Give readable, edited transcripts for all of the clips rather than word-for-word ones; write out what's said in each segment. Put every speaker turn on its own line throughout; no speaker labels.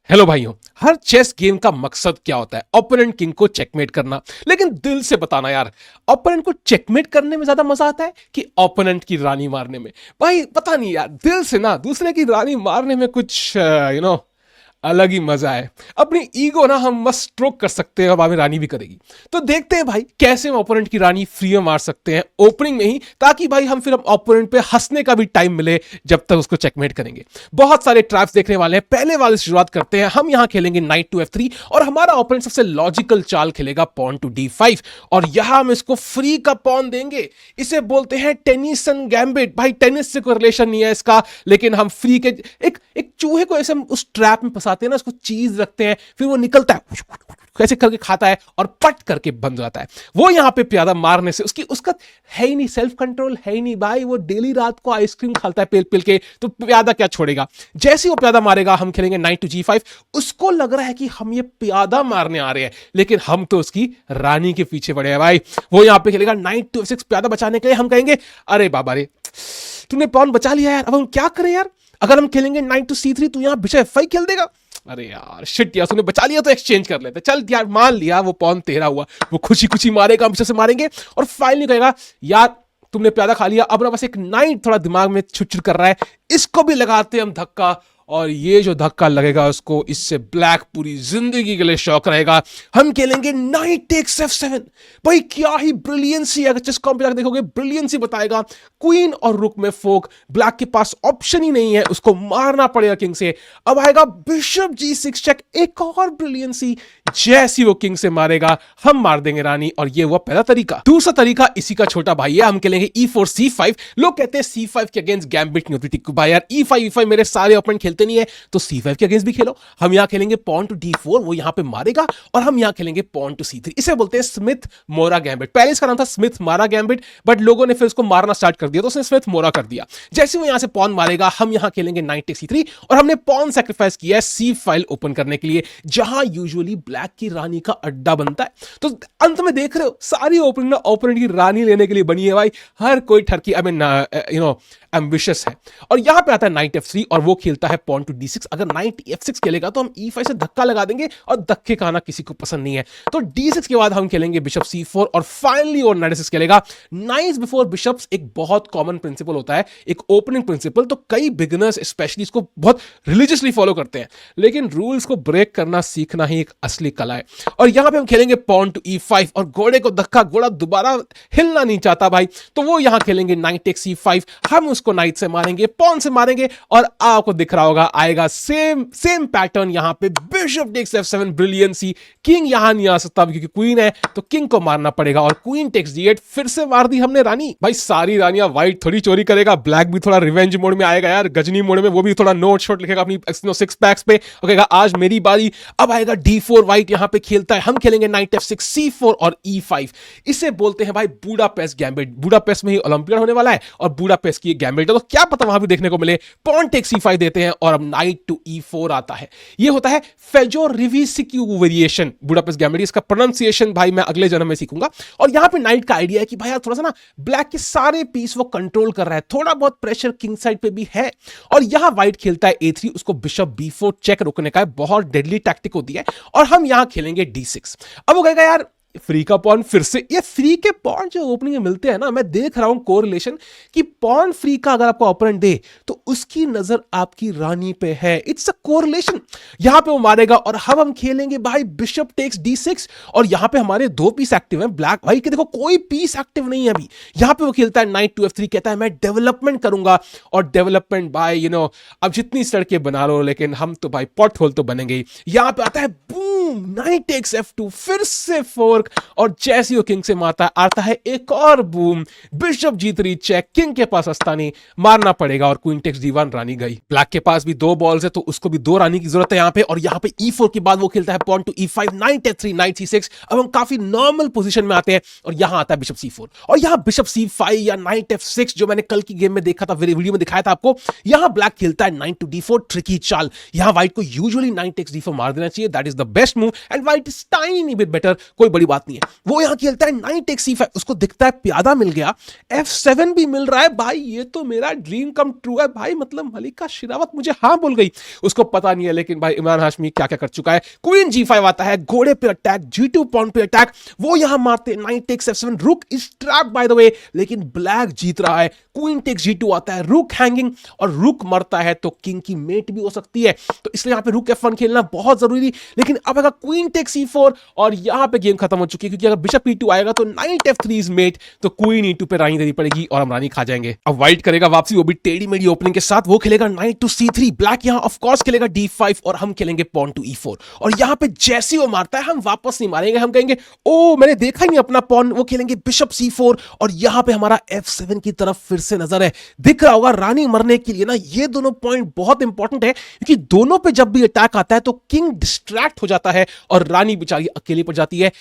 Hello भाइयों, हर chess game का मकसद क्या होता है? ओपोनेंट किंग को चेकमेट करना। लेकिन दिल से बताना यार, ओपोनेंट को चेकमेट करने में ज्यादा मजा आता है कि ओपोनेंट की रानी मारने में? भाई पता नहीं यार, दिल से ना दूसरे की रानी मारने में कुछ अलग ही मजा है। अपनी ईगो ना हम मस्त स्ट्रोक कर सकते हैं और बाद में रानी भी करेगी। तो देखते हैं भाई कैसे हम ओपोनेंट की रानी फ्री में मार सकते हैं ओपनिंग में ही, ताकि भाई हम फिर ओपोनेंट पे हंसने का भी टाइम मिले जब तक उसको चेकमेट करेंगे। बहुत सारे ट्रैप्स देखने वाले हैं। पहले वाले से शुरुआत करते हैं। हम यहां खेलेंगे नाइट टू F3 और हमारा ओपोनेंट सबसे लॉजिकल चाल खेलेगा पॉन टू D5 और यहां हम इसको फ्री का पॉन देंगे। इसे बोलते हैं टेनिसन गैम्बिट। भाई टेनिस से कोई रिलेशन नहीं है इसका, लेकिन हम फ्री के एक चूहे को ऐसे हम उस ट्रैप में फंसाते हैं ना, उसको चीज रखते हैं, फिर वो निकलता है, कैसे करके खाता है और पट करके बंद हो जाता है। वो यहां पे प्यादा मारने से उसका है ही नहीं, सेल्फ कंट्रोल है ही नहीं भाई। वो डेली रात को आइसक्रीम खाता है पेल पेल के, तो प्यादा क्या छोड़ेगा? जैसे ही वो प्यादा मारेगा हम खेलेंगे नाइट टू G5। उसको लग रहा है कि हम ये प्यादा मारने आ रहे हैं, लेकिन हम तो उसकी रानी के पीछे पड़े हैं भाई। वो यहां पे खेलेगा नाइट टू F6 प्यादा बचाने के लिए। हम कहेंगे अरे बाबा रे, तूने पॉन बचा लिया यार, अब हम क्या करें यार? अगर हम खेलेंगे नाइट टू C3 तो यहां बिशप F5 खेल देगा। अरे यार शिट यार, तूने बचा लिया तो एक्सचेंज कर लेते। चल यार, मान लिया वो पॉन तेरा हुआ, वो खुशी खुशी मारेगा, हम से मारेंगे और फाइनली कहेगा यार तुमने प्यादा खा लिया। अब ना बस एक नाइट थोड़ा दिमाग में छुट कर रहा है, इसको भी लगाते हैं हम धक्का। और ये जो धक्का लगेगा उसको, इससे ब्लैक पूरी जिंदगी के लिए शौक रहेगा। हम खेलेंगे नाइट टेक्स F7। भाई क्या ही ब्रिलियंसी, अगर चेस कॉम पे जाकर देखोगे ब्रिलियंसी बताएगा। क्वीन और रुक में फोक, ब्लैक के पास ऑप्शन ही नहीं है, उसको मारना पड़ेगा किंग से। अब आएगा बिशप G6 चेक, एक और ब्रिलियंसी। जैसी वो किंग से मारेगा हम मार देंगे रानी, और ये हुआ पहला तरीका। दूसरा तरीका इसी का छोटा भाई है। हम खेलेंगे E4 C5। लोग कहते हैं C5 के अगेंस्ट गैम्बिट नहीं होती टिक्कू भाई। यार E5 E5 मेरे सारे ओपोनेंट खेलते नहीं है, तो C5 के अगेंस्ट भी खेलो। हम यहां खेलेंगे पॉन टू D4, वो यहां पे मारेगा, और हम यहां खेलेंगे पॉन टू C3। इसे बोलते हैं स्मिथ मोरा गैम्बिट। पहले इसका नाम था स्मिथ मारा गैम्बिट, बट लोगों ने फिर उसको मारना स्टार्ट कर दिया तो उसने स्मिथ मोरा कर दिया। जैसे वो यहां से पॉन मारेगा हम यहां खेलेंगे नाइट टेक C3, और हमने पॉन सैक्रिफाइस किया है C फाइल ओपन करने के लिए, जहां यूजुअली ब्लैक की रानी का अड्डा बनता है। तो अंत में देख रहे हो सारी ओपोनेंट ओपोनेंट की रानी लेने के लिए बनी है भाई। हर कोई ठरकी एम्बिशियस है। और यहां पे आता है नाइट F3 और वो खेलता है पॉन टू D6। अगर नाइट F6 खेलेगा तो हम E5 से धक्का लगा देंगे, और धक्के का आना किसी को पसंद नहीं है। तो D6 के बाद हम खेलेंगे बिशप C4, और फाइनली वो नाइट F6 खेलेगा। नाइट्स बिफोर बिशप्स एक बहुत कॉमन प्रिंसिपल होता है, एक ओपनिंग प्रिंसिपल। तो कई बिगिनर्स स्पेशली इसको बहुत रिलीजियसली फॉलो करते हैं, लेकिन रूल्स को ब्रेक करना सीखना ही एक असली कला है। और यहां पे हम खेलेंगे पॉन टू E5, और घोड़े को धक्का, घोड़ा दोबारा हिलना नहीं चाहता भाई, तो वो यहां खेलेंगे नाइट टेक C5। हम उसको नाइट से मारेंगे, पॉन से मारेंगे, और आपको दिख रहा होगा आएगा सेम पैटर्न यहां पे, bishop takes F7। Brilliancy, king यहां नहीं आ सकता क्योंकि क्वीन है, तो किंग को मारना पड़ेगा, और क्वीन टेक्स D8। फिर से मार दी हमने रानी। भाई सारी रानियां व्हाइट थोड़ी चोरी करेगा, ब्लैक भी थोड़ा रिवेंज मोड में आएगा यार, गजनी मोड में। वो भी थोड़ा नोट शॉट लिखेगा अपनी 6 पैक्स पे, कहेगा आज मेरी बारी। अब आएगा D4, व्हाइट यहां पे खेलता है। हम खेलेंगे नाइट F6 C4 और E5। इसे बोलते हैं भाई बुडापेस्ट गैम्बिट। बुडापेस्ट में ही ओलंपियाड होने वाला है, और बुडापेस्ट की गैम्बिट है, तो क्या पता वहां भी देखने को मिले। पॉन टेक C5 देते हैं, और अब नाइट टू E4 आता है। ये होता है फेजोरिविसिक्यू वेरिएशन बुडापेस्ट गैम्बिट। इसका प्रोनाउंसिएशन भाई मैं अगले जन्म में सीखूंगा। और यहां पे नाइट का आइडिया है कि भाई यार थोड़ा सा ना ब्लैक के सारे पीस वो कंट्रोल कर रहा है, थोड़ा बहुत प्रेशर किंग साइड पे भी है। और यहां व्हाइट खेलता है A3, उसको बिशप B4 चेक रोकने का है, बहुत डेडली टैक्टिक होती है। और हम यहां खेलेंगे D6। अब वो कहेगा यार फ्री का पॉन फिर से। ये फ्री के पॉन जो ओपनिंग में मिलते हैं ना, मैं देख रहा हूं कोरिलेशन कि पॉन फ्री का अगर आपको ओपोनेंट दे तो उसकी नजर आपकी रानी पे है। It's a correlation. यहां पे वो मारेगा, और हम खेलेंगे भाई बिशप टेक्स D6, और यहां पे हमारे 2 पीस एक्टिव हैं। ब्लैक भाई के देखो कोई पीस एक्टिव नहीं है अभी। यहां पे वो खेलता है नाइट टू F3, कहता है मैं डेवलपमेंट करूंगा। और डेवलपमेंट भाई अब जितनी सड़कें बना लो, लेकिन हम तो भाई पॉट होल तो बनेंगे ही। यहां पे आता है बूम, नाइट टेक्स F2, फिर से फोर्क, और जैसी वो किंग से मारता है आता है एक और boom, bishop G3 check. King के पास अस्ता नहीं, मारना पड़ेगा, और क्वीन टेक्स D1, रानी गई। ब्लैक के पास भी 2 बॉल्स है, तो उसको भी 2 रानी की जरूरत है यहां पे। और यहां पे E4 के बाद वो खेलता है pawn to E5, night F3, night C6। अब हम काफी नॉर्मल पोजीशन में आते हैं, और यहां आता है बिशप C4, और यहां बिशप C5 या नाइट F6 जो मैंने कल की गेम में देखा था, वीडियो में दिखाया था आपको। यहां ब्लैक खेलता है नाइट टू D4, ट्रिकी चाल। यहां व्हाइट को यूजुअली नाइट टेक्स D4 मार देना चाहिए, that is the best move and white is tiny bit better, कोई बड़ी बात नहीं है। वो यहां खेलता है नाइट टेक C5, उसको दिखता है प्यादा मिल गया, F7 भी मिल रहा है। भाई ये तो मेरा ड्रीम कम ट्रू है भाई, मतलब मलिका शेरावत मुझे हाँ बोल गई, उसको पता नहीं है लेकिन भाई इमरान हाशमी क्या क्या कर चुका है। क्वीन G5 आता है, घोड़े पे अटैक, G2 पॉन पे अटैक, वो यहां मारते हैं, नाइट टेक्स F7, रुक is trapped by the way, लेकिन ब्लैक जीत रहा है। क्वीन टेक्स G2 आता है, रुक हैंगिंग, और रुक मरता है तो किंग की मेट भी हो सकती है, तो इसलिए यहां पे रुक F1 खेलना बहुत जरूरी। लेकिन अब अगर क्वीन टेक्स C4 और यहां पे गेम खत्म हो चुकी है, क्योंकि अगर बिशप E2 आएगा तो नाइट F3 इज मेट, तो क्वीन E2 पे रानी देनी पड़ेगी और हम रानी खा जाएंगे। अब व्हाइट करेगा वापसी, वो भी टेढ़ी मेढ़ी ओपनिंग के साथ, वो खेलेगा नाइट टू C3, ब्लैक यहां ऑफ कोर्स खेलेगा D5 और हम खेलेंगे पॉन टू E4, और यहां पे जैसे वो मारता है हम वापस नहीं मारेंगे, हम कहेंगे ओ मैंने देखा ही नहीं अपना पॉन, वो खेलेंगे बिशप C4 और यहां पे हमारा F7 की तरफ फिर से नजर है। दिख रहा होगा रानी मरने के लिए ना ये दोनों पॉइंट बहुत इंपॉर्टेंट है, क्योंकि दोनों पे जब भी अटैक आता है तो किंग डिस्ट्रैक्ट हो जाता है और रानी बेचारी अकेली पड़ जाती है।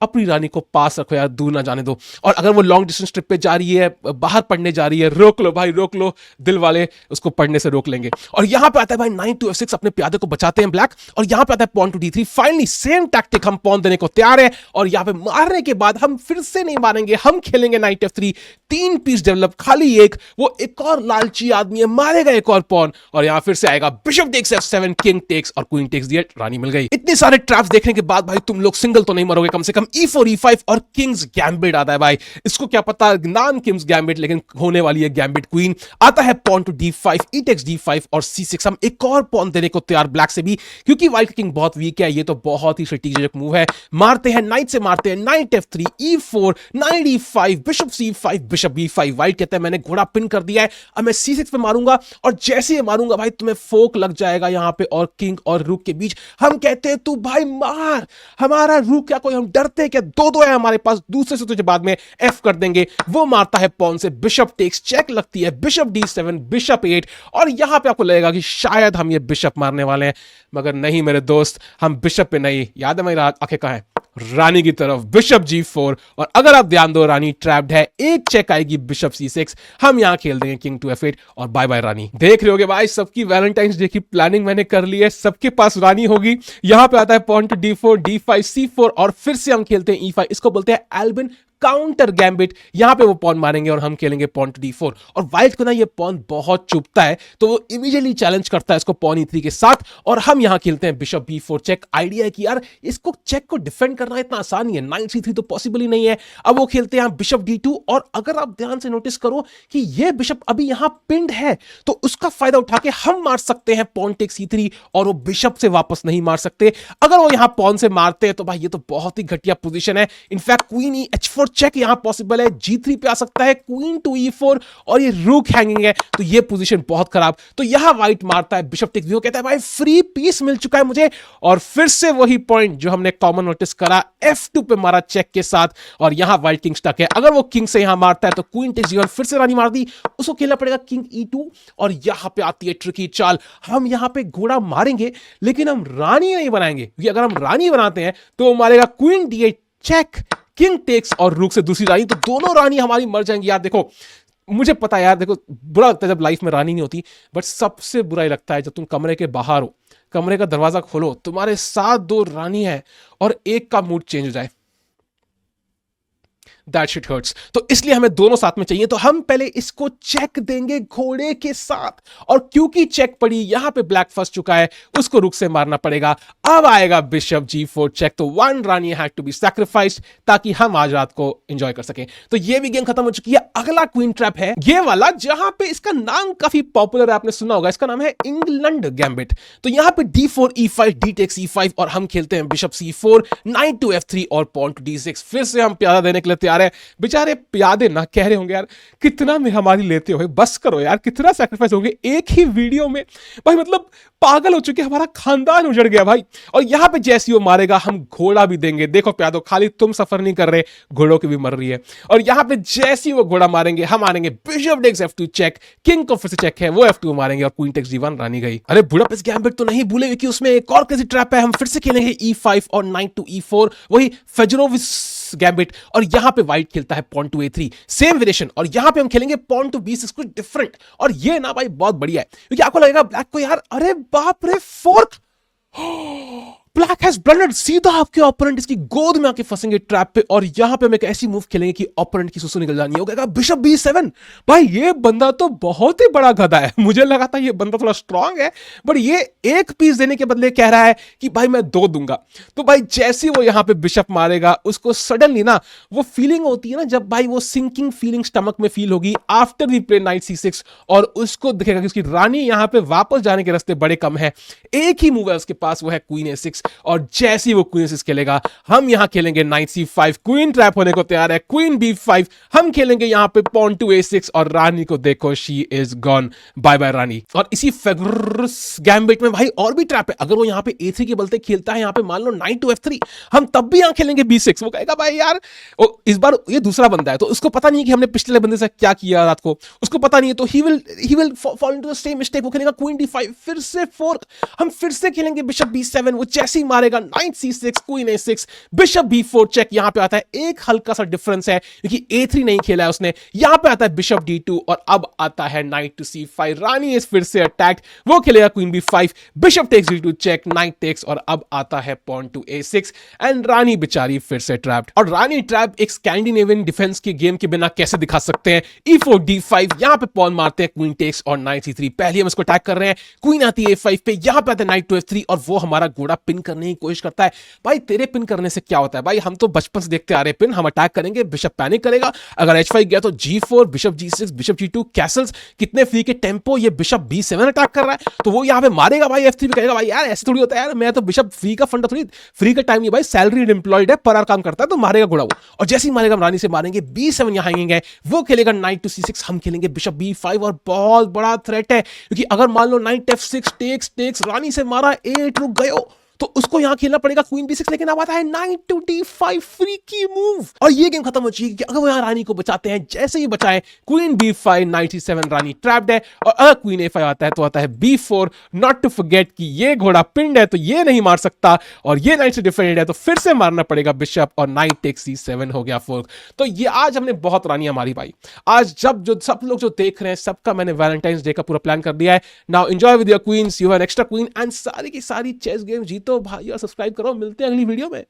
अपनी रानी को पास रखो यार, दूर ना जाने दो। और अगर वो लॉन्ग डिस्टेंस ट्रिप पे जा रही है, बाहर पढ़ने जा रही है, रोक लो भाई रोक लो, दिल वाले उसको पढ़ने से रोक लेंगे। और यहां पे आता है भाई नाइट टू F6, अपने प्यादे को बचाते हैं ब्लैक, और यहां पे आता है pawn to D3। Finally same tactic, हम पॉन देने को तैयार है, और यहां पे मारने के बाद हम फिर से नहीं मारेंगे, हम खेलेंगे नाइट F3, 3 पीस डेवलप, खाली एक, वो एक और लालची आदमी है, मारेगा एक और पॉन, और यहां फिर से आएगा bishop takes F7, king takes और क्वीन टेक्स दिया, रानी मिल गई। इतने सारे ट्रैप्स देखने के बाद भाई तुम लोग सिंगल तो नहीं मरोगे, कम से कम E4 E5 और किंग्स गैम्बिट आता है भाई। इसको क्या पता नाम किंग्स गैम्बिट, लेकिन होने वाली है गैम्बिट क्वीन। आता है pawn to D5, E takes D5 और C6, हम एक और पॉन देने को तैयार ब्लैक से भी, क्योंकि व्हाइट किंग बहुत वीक है। ये तो बहुत ही स्ट्रेटेजिक मूव है, मारते हैं नाइट से, मारते हैं night F3, E4, night E5, bishop C5, bishop B5। White कहता है मैंने घोड़ा पिन कर दिया है, अब मैं C6 पे मारूंगा, और जैसे ही मारूंगा भाई तुम्हें फोक लग जाएगा यहां पे और किंग और रूक के बीच। हम कहते हैं तू भाई मार, हमारा रूक क्या कोई हम डरते क्या, दो है हमारे पास, दूसरे से तुझे बाद में F कर देंगे। वो मारता है पॉन से, बिशप टेक्स, चेक लगती है, बिशप D7, बिशप 8, और यहां पे आपको लगेगा कि शायद हम ये बिशप मारने वाले हैं, मगर नहीं मेरे दोस्त, हम बिशप पे नहीं, याद है मेरी आंखें कहां है, रानी की तरफ, बिशप G4, और अगर आप ध्यान दो रानी ट्रैप्ड है, एक चेक आएगी बिशप C6, हम यहां खेल देंगे किंग टू F8 और बाय बाय रानी। देख रहे होगे भाई सबकी वैलेंटाइंस डे की प्लानिंग मैंने कर ली है, सबके पास रानी होगी। यहां पे आता है pawn to D4, D5, C4, और फिर से हम खेलते हैं E5, इसको बोलते हैं एल्बिन काउंटर गैम्बिट। यहां पे वो पॉन मारेंगे और हम खेलेंगे पॉन टू D4, और व्हाइट को ना ये पॉन बहुत चुभता है, तो वो इमीडिएटली चैलेंज करता है इसको पॉन E3 के साथ, और हम यहां खेलते हैं बिशप B4 चेक। आइडिया है कि यार इसको चेक को डिफेंड करना इतना आसान नहीं है, नाइट C3 तो पॉसिबल ही नहीं है। अब वो खेलते हैं बिशप D2, और अगर आप ध्यान से नोटिस करो कि ये बिशप अभी यहां पिंड है, तो उसका फायदा उठा के हम मार सकते हैं पॉन टेक C3, और वो बिशप से वापस नहीं मार सकते। अगर वो यहां पॉन से मारते हैं तो भाई ये तो बहुत ही घटिया पोजीशन है। इनफैक्ट क्वीन H4 चेक यहां पॉसिबल है, G3 पे आ सकता है, क्वीन टू E4, और ये रूक हैंगिंग है, तो ये पोजीशन बहुत खराब। तो यहां व्हाइट मारता है बिशप टेक्स, वो कहता है भाई फ्री पीस मिल चुका है मुझे, और फिर से वही पॉइंट जो हमने कॉमन नोटिस करा, F2 पे मारा चेक के साथ, और यहां व्हाइट किंग स्टक है। अगर वो किंग से यहां मारता है तो क्वीन टेक्स G1, फिर से रानी मार दी, उसको खेलना पड़ेगा किंग E2, और यहां पे आती है ट्रिकी चाल, हम यहां पे घोड़ा मारेंगे लेकिन हम रानी नहीं बनाएंगे, क्योंकि अगर हम रानी बनाते हैं तो वो मारेगा queen D8 check, king takes और रूक से दूसरी रानी, तो दोनों रानी हमारी मर जाएंगी। यार देखो मुझे पता है यार, देखो बुरा लगता है जब लाइफ में रानी नहीं होती, बट सबसे बुरा ही लगता है जब तुम कमरे के बाहर हो, कमरे का दरवाजा खोलो, तुम्हारे साथ 2 रानी है और एक का मूड चेंज हो जाए, दैट शिट हर्ट्स। तो इसलिए हमें दोनों साथ में चाहिए, तो हम पहले इसको चेक देंगे घोड़े के साथ, और क्योंकि चेक पड़ी, यहां पे ब्लैक फंस चुका है, उसको रुक से मारना पड़ेगा। अब आएगा बिशप G4 चेक, तो 1 रानी हैड टू बी सैक्रिफाइस्ड ताकि हम आज रात को एंजॉय कर सकें। तो ये भी गेम खत्म हो चुकी है। अगला क्वीन ट्रैप है ये वाला, जहां पे इसका नाम काफी पॉपुलर है, आपने सुना होगा, इसका नाम है इंग्लैंड गैम्बिट। तो यहां पे D4 E5, D takes E5, और हम खेलते हैं bishop C4, night to F3 और पॉन टू D6। फिर से हम प्यादा देने के लिए तैयार है। बेचारे प्यादे ना कह रहे होंगे यार कितना में हमारी लेते हो, बस करो यार, कितना सैक्रिफाइस होंगे एक ही वीडियो में भाई, मतलब पागल हो चुके, हमारा खानदान उजड़ गया भाई। और यहां पे जैसे वो मारेगा हम घोड़ा भी देंगे। देखो प्यादो, खाली तुम सफर नहीं कर रहे, घोड़ों की भी मर रही है। और यहां पे जैसे वो घोड़ा मारेंगे हम मारेंगे bishop takes F2 check, king को फिर से चेक है, वो F2 मारेंगे, और क्वीन टेक्स G1, रानी गई। अरे बुडापेस्ट गैम्बिट तो नहीं भूले, क्योंकि उसमें एक और कैसी ट्रैप है, हम फिर से खेलेंगे E5 और नाइट टू E4, वही फेजरोविच गैम्बिट, और यहां पे व्हाइट खेलता है pawn to A3, same variation, और यहां पे हम खेलेंगे पॉन टू B6, कुछ डिफरेंट। और ये ना भाई बहुत बढ़िया है, क्योंकि आपको लगेगा ब्लैक को यार अरे बाप रे फोर्क, ब्लैक हैज ब्लंडर्ड, सीधा आपके ओपोनेंट इसकी गोद में आके फंसेंगे ट्रैप पे, और यहां पे हम एक ऐसी मूव खेलेंगे कि ओपोनेंट की सुसु निकल जानी होगा। Bishop B7। भाई ये बंदा तो बहुत ही बड़ा गधा है, मुझे लगा था ये बंदा थोड़ा स्ट्रांग है, बट ये एक पीस देने के बदले कह रहा है कि भाई मैं 2 दूंगा। तो भाई जैसे वो यहां पे बिशप मारेगा, उसको सडनली ना वो फीलिंग होती है ना, जब भाई वो सिंकिंग फीलिंग स्टमक में फील होगी after we play knight C6, और उसको दिखेगा कि उसकी रानी यहां पे वापस जाने के रास्ते बड़े कम है। एक ही मूव है उसके पास, वो है क्वीन A6, और जैसे ही वो क्वीन A6 खेलेगा, हम यहां खेलेंगे नाइट C5, क्वीन ट्रैप होने को तैयार है, क्वीन B5, हम खेलेंगे यहां पे पॉन टू A6, और रानी को देखो, she is gone, bye bye Rani. और इसी फेगरस गैम्बिट में भाई और भी ट्रैप है, अगर वो यहां पे A3 के बलते खेलता है, यहां पे मान लो नाइट टू F3, हम तब भी यहां खेलेंगे B6। वो कहेगा भाई यार, इस बार ये दूसरा बंदा है, तो उसको पता नहीं कि हमने पिछले बंदे से क्या किया रात को, उसको पता नहीं है, तो he will fall into the same mistake. वो खेलेगा क्वीन D5, फिर से फोर्क, हम फिर से खेलेंगे बिशप B7, वो जैसे ही मारेगा night C6, queen A6, bishop B4 check. यहां पे आता है एक हल्का सा डिफरेंस है क्योंकि A3 नहीं खेला है उसने, यहां पे आता है बिशप D2, और अब आता है night to C5, Rani is फिर से अटैक्ड, वो खेलेगा queen B5, bishop takes D2 check, knight takes, और अब आता है पॉन टू A6, एंड रानी बेचारी फिर से ट्रैप्ड। और रानी ट्रैप एक स्कैंडिनेवियन डिफेंस के गेम के बिना कैसे दिखा सकते हैं? E4 D5, यहां पे पॉन मारते हैं, क्वीन टेक्स और नाइट C3, पहले हम इसको अटैक कर रहे हैं, क्वीन आती है A5 पे, यहां पे आता है नाइट टू F3, और वो हमारा घोड़ा पिन करने की कोशिश करता है। भाई तेरे पिन करने से क्या होता है भाई, हम तो बचपन से देखते आ रहे पिन, हम अटैक करेंगे, बिशप पैनिक करेगा, अगर H5 गया तो G4, bishop G6, bishop G2, Castle's, कितने फ्री के टेम्पो, ये बिशप B7 अटैक कर रहा है, तो वो यहां पे मारेगा भाई F3 पे, कहेगा भाई यार ऐसे थोड़ी होता है यार, मैं तो बिशप फ्री का फंडा थोड़ी, फ्री का टाइम नहीं भाई, सैलरीड एम्प्लॉयड है, पर आवर काम करता है, तो मारेगा घोड़ा वो। और जैसे ही मारेगा हम रानी से मारेंगे, B7 यहां आएंगे, वो खेलेगा नाइट टू C6, हम खेलेंगे बिशप B5, और बहुत बड़ा थ्रेट है क्योंकि अगर मान लो नाइट F6 टेक्स रानी से मारा, 8 रुक गए, तो उसको यहां खेलना पड़ेगा क्वीन B6, लेकिन अब आता है नाइट टू D5, फ्री की मूव, और ये गेम खत्म हो जाएगी कि अगर वो यहां रानी को बचाते हैं, जैसे ही बचाएं, क्वीन B5, नाइट C7, रानी ट्रैप्ड है, और अगर क्वीन A5 आता है तो आता है B4, नॉट टू फॉरगेट कि ये घोड़ा पिंड है तो ये नहीं मार सकता, और ये नाइट से डिफेंडेड है तो फिर से मारना पड़ेगा बिशप, और नाइट टेक्स C7 हो गया फोर्क। तो ये आज हमने बहुत रानियां मारी भाई। आज जब जो सब लोग जो देख रहे हैं, सबका मैंने वैलेंटाइंस डे का पूरा प्लान कर दिया है। Now enjoy with your queens, you have an extra queen, and सारी की सारी चेस गेम जीतो भाई, और सब्सक्राइब करो। मिलते हैं अगली वीडियो में।